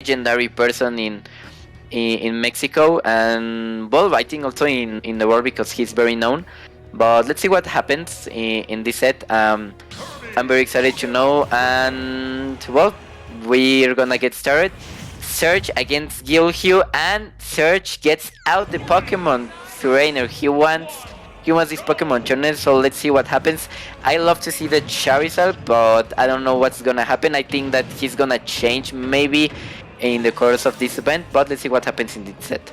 legendary person in Mexico, and well, I think also in the world because he's very known. But let's see what happens in this set. I'm very excited to know, and well, we're gonna get started. Serge against Guilheww, and Serge gets out the Pokemon Trainer. He wants this Pokemon Trainer, so let's see what happens. I love to see the Charizard, but I don't know what's gonna happen. I think that he's gonna change maybe in the course of this event, but let's see what happens in this set.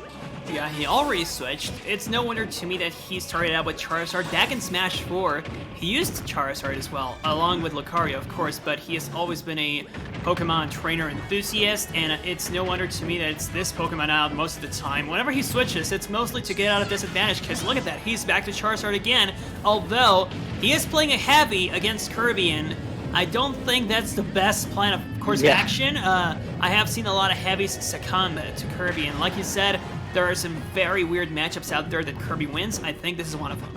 Yeah, he already switched. It's no wonder to me that he started out with Charizard. Back in Smash 4, he used Charizard as well, along with Lucario, of course, but he has always been a Pokemon trainer enthusiast, and it's no wonder to me that it's this Pokemon out most of the time. Whenever he switches, it's mostly to get out of disadvantage, because look at that, he's back to Charizard again, although he is playing a heavy against Kirby, and I don't think that's the best plan of course of action. I have seen a lot of heavies succumb to Kirby, and like you said, there are some very weird matchups out there that Kirby wins. I think this is one of them.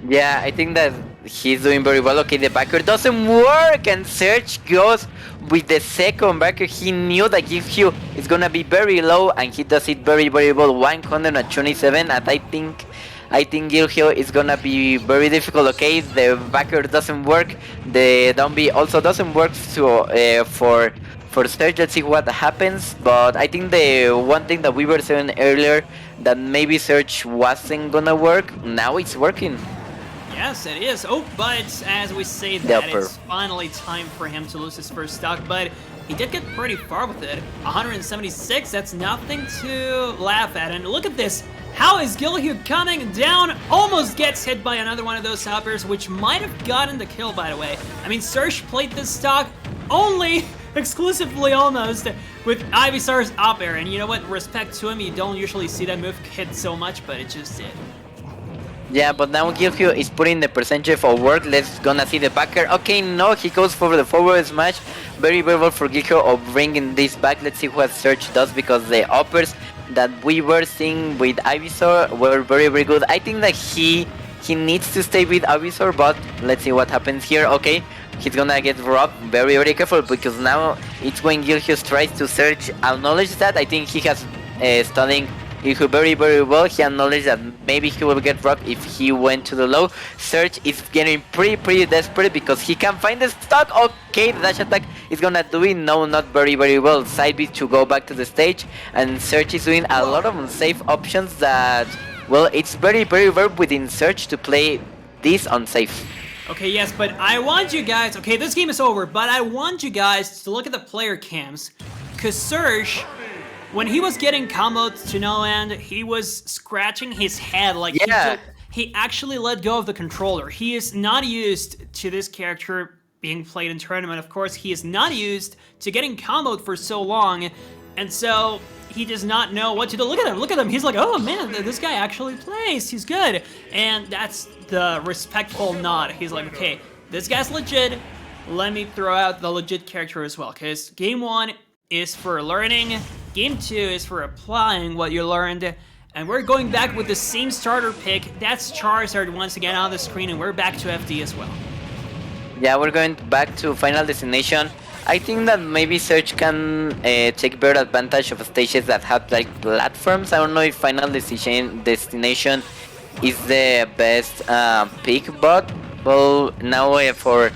Yeah, I think that he's doing very well. Okay, the backer doesn't work, and Serge goes with the second backer. He knew that Guilheww is gonna be very low, and he does it very, very well. 127, and I think Guilheww is gonna be very difficult. Okay, the backer doesn't work. The down B also doesn't work. So for Serge, let's see what happens. But I think the one thing that we were saying earlier, that maybe Serge wasn't gonna work, now it's working. Yes, it is. Oh, but as we say that, it's finally time for him to lose his first stock, but he did get pretty far with it. 176, that's nothing to laugh at. And look at this. How is Guilheww coming down? Almost gets hit by another one of those hoppers, which might have gotten the kill, by the way. I mean, Serge played this stock only exclusively almost with Ivysaur's up air, and you know what, respect to him, you don't usually see that move hit so much, but it just did. Yeah, but now Guilheww is putting the percentage of work. Let's gonna see the backer. Okay, no, he goes for the forward smash. Very, very well for Guilheww of bringing this back. Let's see what Serge does, because the uppers that we were seeing with Ivysaur were very, very good. I think that he needs to stay with Ivysaur, but let's see what happens here. Okay, he's gonna get robbed. Very, very careful, because now it's when Guilheww tries to Serge acknowledge that. I think he has studying Guilheww very, very well. He acknowledged that maybe he will get robbed if he went to the low. Serge is getting pretty desperate because he can find the stock. Okay, the dash attack is gonna do it. No, not very, very well. Side B to go back to the stage, and Serge is doing a lot of unsafe options that, well, it's very, very rare within Serge to play this unsafe. Okay, yes, but I want you guys, okay, this game is over, but I want you guys to look at the player cams, because Serge, when he was getting combos to no end, he was scratching his head like he actually let go of the controller. He is not used to this character being played in tournament. Of course, he is not used to getting comboed for so long, and so he does not know what to do. Look at him. He's like, oh man, this guy actually plays. He's good. And that's the respectful nod. He's like, okay, this guy's legit. Let me throw out the legit character as well, because game 1 is for learning. Game 2 is for applying what you learned, and we're going back with the same starter pick. That's Charizard once again on the screen, and we're back to FD as well. Yeah, we're going back to Final Destination. I think that maybe Serge can take better advantage of stages that have like platforms. I don't know if Final Destination is the best pick, but well, now for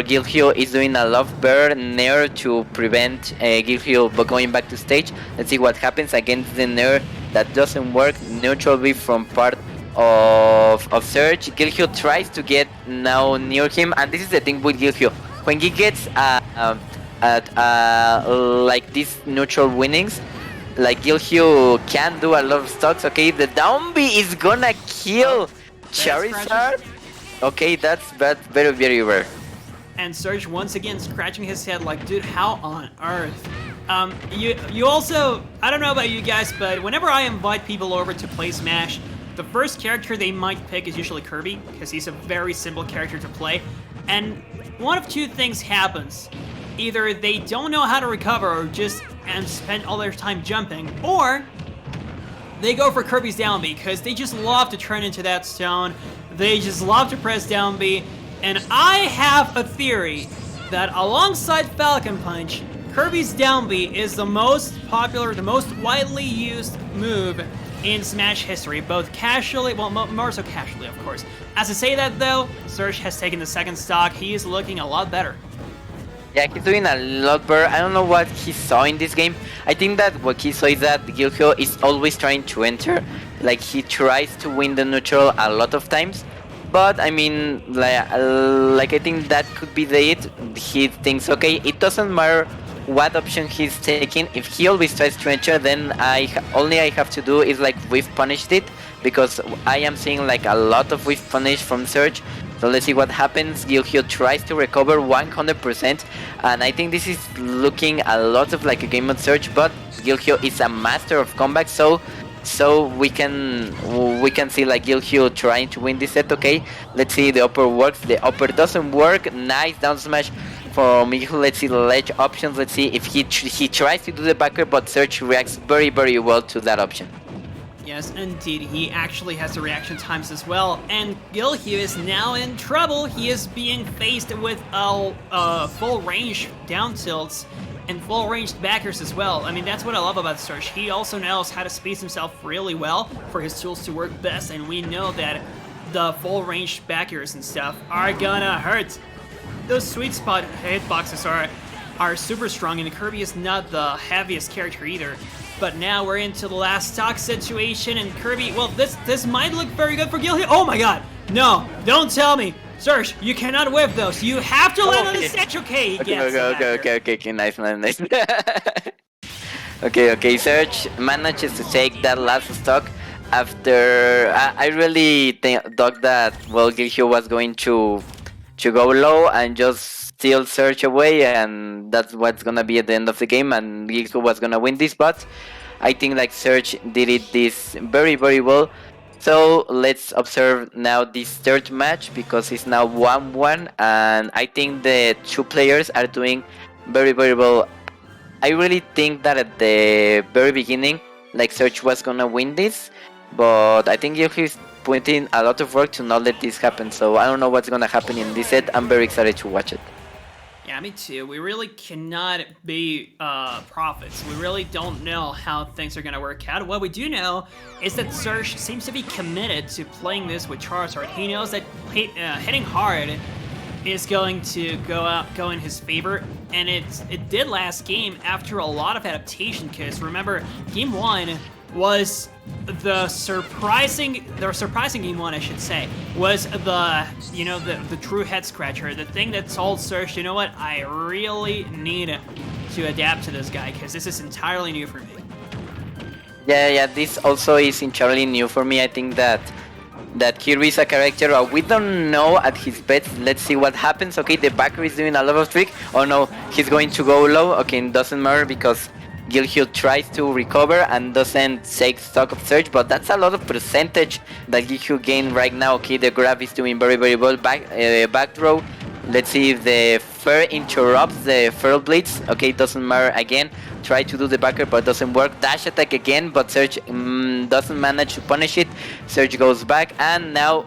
Guilheww is doing a lot better Nair to prevent Guilheww going back to stage. Let's see what happens against the Nair that doesn't work. Neutral B from part of Serge. Guilheww tries to get now near him, and this is the thing with Guilheww. When he gets like these neutral winnings, like Guilheww can do a lot of stocks. Okay, the down B is gonna kill Charizard. Okay, that's very, very rare. And Serge once again scratching his head like, dude, how on earth? You also, I don't know about you guys, but whenever I invite people over to play Smash, the first character they might pick is usually Kirby, because he's a very simple character to play. And one of two things happens. Either they don't know how to recover or just spend all their time jumping, or they go for Kirby's down B, because they just love to turn into that stone. They just love to press down B. And I have a theory that alongside Falcon Punch, Kirby's down B is the most popular, the most widely used move in Smash history, both casually, well, more so casually, of course. As I say that, though, Serge has taken the second stock. He is looking a lot better. Yeah, he's doing a lot better. I don't know what he saw in this game. I think that what he saw is that Guilheww is always trying to enter. Like, he tries to win the neutral a lot of times. But, I mean, like I think that could be the it. He thinks, okay, it doesn't matter what option he's taking. If he always tries to enter, then I have to do is like whiff punished it, because I am seeing like a lot of whiff punish from Serge. So let's see what happens. Guilheww tries to recover 100%, and I think this is looking a lot of like a game on Serge, but Guilheww is a master of comeback, so we can see like Guilheww trying to win this set. Okay, let's see, the upper works, the upper doesn't work. Nice down smash from Guilheww. Let's see the ledge options. Let's see if he tries to do the backer, but Serge reacts very well to that option. Yes, indeed, he actually has the reaction times as well, and Guilheww is now in trouble. He is being faced with full range down tilts and full ranged backers as well. I mean, that's what I love about Serge. He also knows how to space himself really well for his tools to work best, and we know that the full ranged backers and stuff are gonna hurt. Those sweet spot hitboxes are super strong, and Kirby is not the heaviest character either. But now we're into the last stock situation, and Kirby, well, this might look very good for Guilheww. Oh my god! No, don't tell me! Serge, you cannot whip those. You have to land on the stage. Okay, Okay, nice. Okay, Serge manages to take that last stock after... I really thought that, well, Guilheww was going to go low and just steal Serge away, and that's what's gonna be at the end of the game, and Guilheww was gonna win this, but I think like Serge did this very well. So let's observe now this third match, because it's now 1-1, and I think the two players are doing very well. I really think that at the very beginning, like Serge was gonna win this, but I think he's putting a lot of work to not let this happen. So I don't know what's gonna happen in this set. I'm very excited to watch it. Yeah, me too. We really cannot be prophets. We really don't know how things are going to work out. What we do know is that Serge seems to be committed to playing this with Charizard. He knows that hitting hard is going to go in his favor, and it did last game after a lot of adaptation, because remember, game 1 was the surprising game 1, I should say, was the true head scratcher, the thing that told Serge, you know what, I really need to adapt to this guy, because this is entirely new for me. Yeah, this also is entirely new for me. I think that Kirby is a character we don't know at his best. Let's see what happens. Okay, the backer is doing a lot of trick. Oh no, he's going to go low. Okay, it doesn't matter, because Guilheww tries to recover and doesn't take stock of Serge, but that's a lot of percentage that Guilheww gained right now. Okay, the grab is doing very well. Back throw. Let's see if the Fair interrupts the Feral Blitz. Okay, it doesn't matter again. Try to do the backer, but doesn't work. Dash attack again, but Serge doesn't manage to punish it. Serge goes back, and now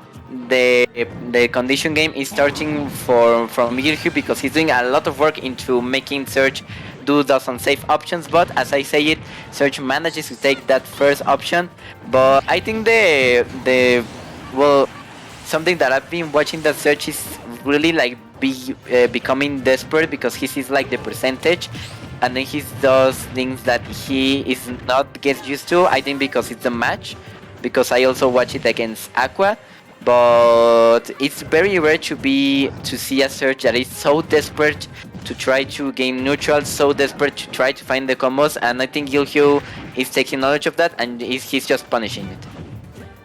the condition game is starting from Guilheww, because he's doing a lot of work into making Serge do those unsafe options. But as I say it, Serge manages to take that first option. But I think something that I've been watching, that Serge is really like becoming desperate, because he sees like the percentage, and then he does things that he is not gets used to. I think because it's a match, because I also watch it against Aqua. But it's very rare to see a Serge that is so desperate to try to gain neutral, so desperate to try to find the combos, and I think Guilheww is taking knowledge of that, and he's just punishing it.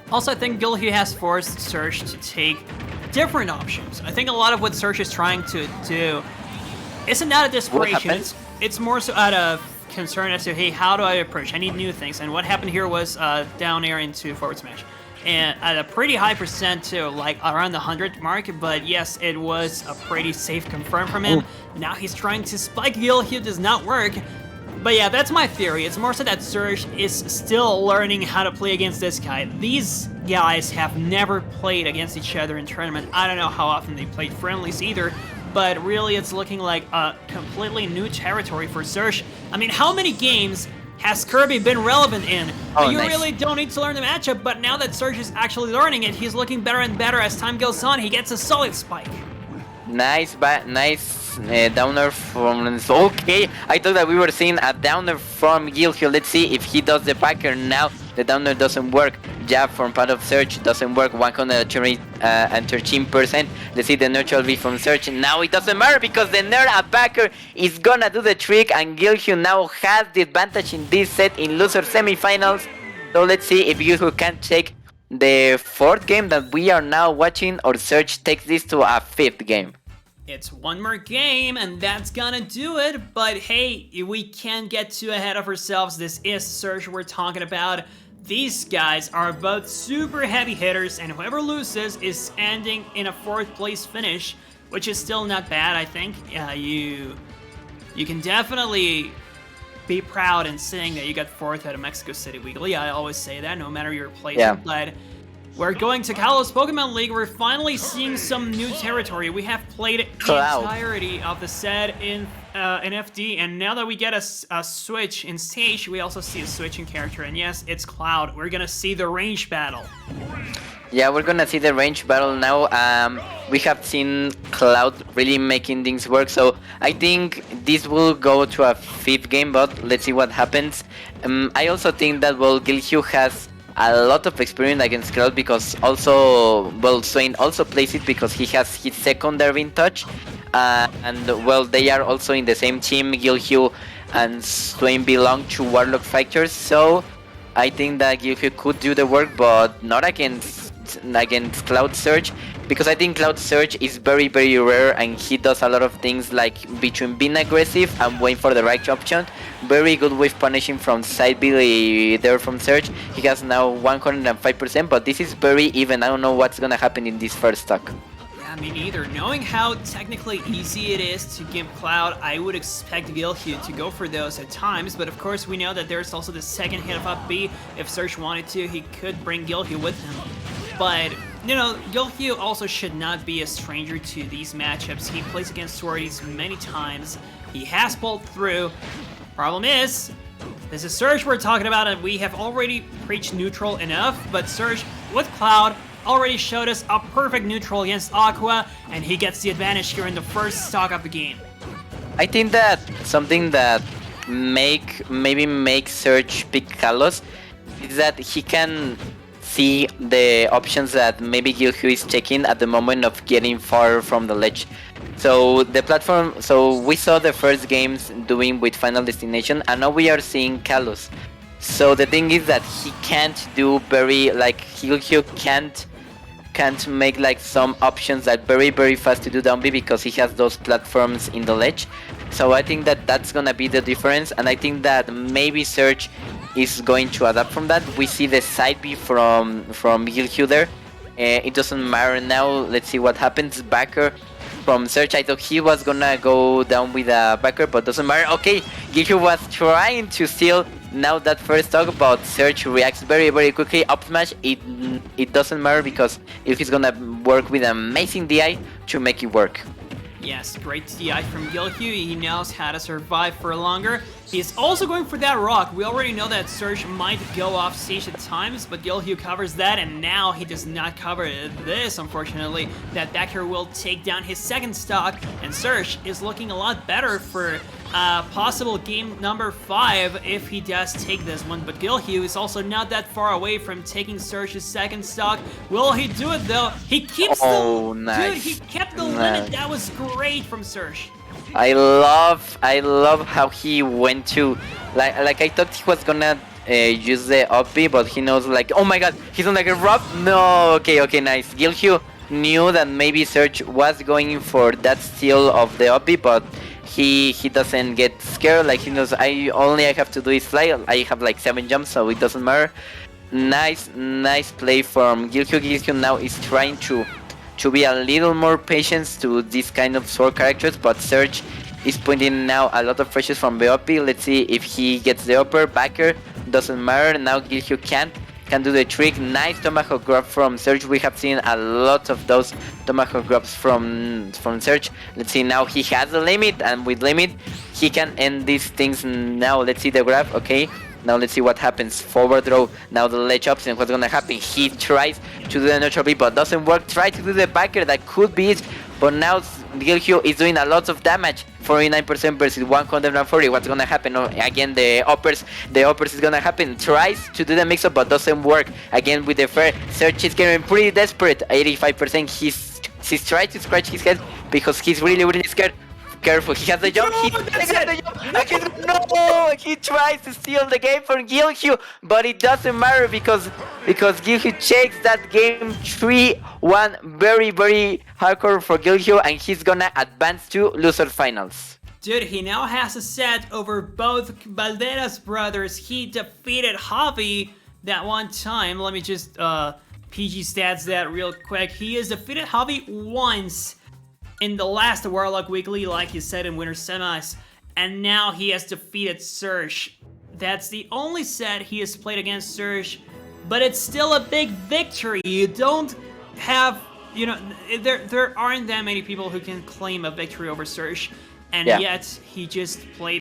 Also, I think Guilheww has forced Serge to take different options. I think a lot of what Serge is trying to do isn't out of desperation. It's more so out of concern as to, hey, how do I approach? I need new things. And what happened here was down air into forward smash. And at a pretty high percent too, like around the 100 mark, but yes, it was a pretty safe confirm from him. Now he's trying to spike Guilheww, does not work. But yeah, that's my theory. It's more so that Serge is still learning how to play against this guy. These guys have never played against each other in tournament. I don't know how often they played friendlies either, but really it's looking like a completely new territory for Serge. I mean, how many games has Kirby been relevant in? Oh, You nice. really don't need to learn the matchup, but now that Serge is actually learning it, he's looking better and better as time goes on. He gets a solid spike. Nice, downer from... Okay, I thought that we were seeing a downer from Guilheww. Let's see if he does the backer now. The downer doesn't work. Jab from part of Serge doesn't work. 113%. Let's see the neutral V from Serge. Now it doesn't matter because the Nair backer is gonna do the trick, and Guilheww now has the advantage in this set in loser semifinals. So let's see if Guilheww can take the 4th game that we are now watching, or Serge takes this to a 5th game. It's one more game, and that's gonna do it. But hey, we can't get too ahead of ourselves. This is Serge we're talking about. These guys are both super heavy hitters, and whoever loses is ending in a 4th place finish, which is still not bad, I think. You can definitely be proud in saying that you got 4th at a Mexico City Weekly. I always say that, no matter your place. Yeah. But we're going to Kalos Pokemon League. We're finally seeing some new territory. We have played the entirety of the set in FD, and now that we get a switch in stage, we also see a switch in character. And yes, it's Cloud. We're gonna see the range battle. Yeah, we're gonna see the range battle now. We have seen Cloud really making things work, so I think this will go to a 5th game, but let's see what happens. I also think that, well, Guilheww has a lot of experience against Cloud, because also, well, Swain also plays it because he has his second Darwin touch, and well, they are also in the same team. Guilheww and Swain belong to Warlock Fighters, so I think that Guilheww could do the work, but not against Cloud Surge, because I think Cloud Surge is very rare, and he does a lot of things like between being aggressive and waiting for the right option. Very good with punishing from side B there from Serge. He has now 105%, but this is very even. I don't know what's gonna happen in this first stock. Yeah, me neither. Knowing how technically easy it is to give Cloud, I would expect Guilheww to go for those at times, but of course we know that there's also the second hit of up B. If Serge wanted to, he could bring Guilheww with him. But, you know, Guilheww also should not be a stranger to these matchups. He plays against Swordies many times. He has pulled through. Problem is, this is Serge we're talking about, and we have already preached neutral enough, but Serge with Cloud already showed us a perfect neutral against Aqua, and he gets the advantage here in the first stock of the game. I think that something that maybe makes Serge pick Kalos is that he can see the options that maybe Guilheww is checking at the moment of getting far from the ledge. So the platform, so we saw the first games doing with Final Destination, and now we are seeing Kalos. So the thing is that he can't do Guilheww can't make like some options that very fast to do down B, because he has those platforms in the ledge. So I think that that's gonna be the difference, and I think that maybe Serge is going to adapt from that. We see the side B from Guilheww there. It doesn't matter now. Let's see what happens. Backer from Serge. I thought he was gonna go down with a backer, but doesn't matter. Okay, Guilheww was trying to steal now that first stock, but Serge reacts very quickly. Up smash. It doesn't matter, because if he's gonna work with amazing DI to make it work. Yes, great DI from Guilheww. He knows how to survive for longer. He's also going for that rock. We already know that Serge might go off stage at times, but Guilheww covers that, and now he does not cover this, unfortunately. That backer will take down his second stock, and Serge is looking a lot better for possible game number 5 if he does take this one. But Guilheww is also not that far away from taking Serge's second stock. Will he do it though? He keeps nice. Dude, he kept the limit. That was great from Serge. I love how he went to like I thought he was gonna use the up B, but he knows like, oh my god, he's gonna get robbed. No, okay, nice. Guilheww knew that maybe Serge was going for that steal of the up B, but he doesn't get scared. Like he knows I have to do is fly. I have like 7 jumps, so it doesn't matter. Nice play from Guilheww. Guilheww now is trying to be a little more patient to this kind of sword characters, but Serge is putting now a lot of pressures from the up B. Let's see if he gets the upper. Backer doesn't matter. Now Guilheww can't. can do the trick. Nice tomahawk grab from Serge. We have seen a lot of those tomahawk grabs from Serge. Let's see, now he has a limit, and with limit he can end these things. Now let's see the grab. Okay, now let's see what happens. Forward throw, now the ledge option. What's gonna happen? He tries to do the neutral B, but doesn't work. Try to do the backer, that could be it, but now Guilheww is doing a lot of damage. 49% versus 140. What's gonna happen? Oh, again, the uppers is gonna happen. Tries to do the mix-up, but doesn't work. Again with the fair, Serge is getting pretty desperate. 85%. He's trying to scratch his head because he's really scared. Careful, he has the jump. He tries to steal the game from Guilheww, but it doesn't matter because Guilheww takes that game 3-1. Very hardcore for Guilheww, and he's gonna advance to loser finals. Dude, he now has a set over both Valderas brothers. He defeated Javi that one time. Let me just PG stats that real quick. He has defeated Javi once in the last Warlock Weekly, like he said, in Winter Semis, and now he has defeated Serge. That's the only set he has played against Serge, but it's still a big victory. You don't have, there aren't that many people who can claim a victory over Serge, and yet he just played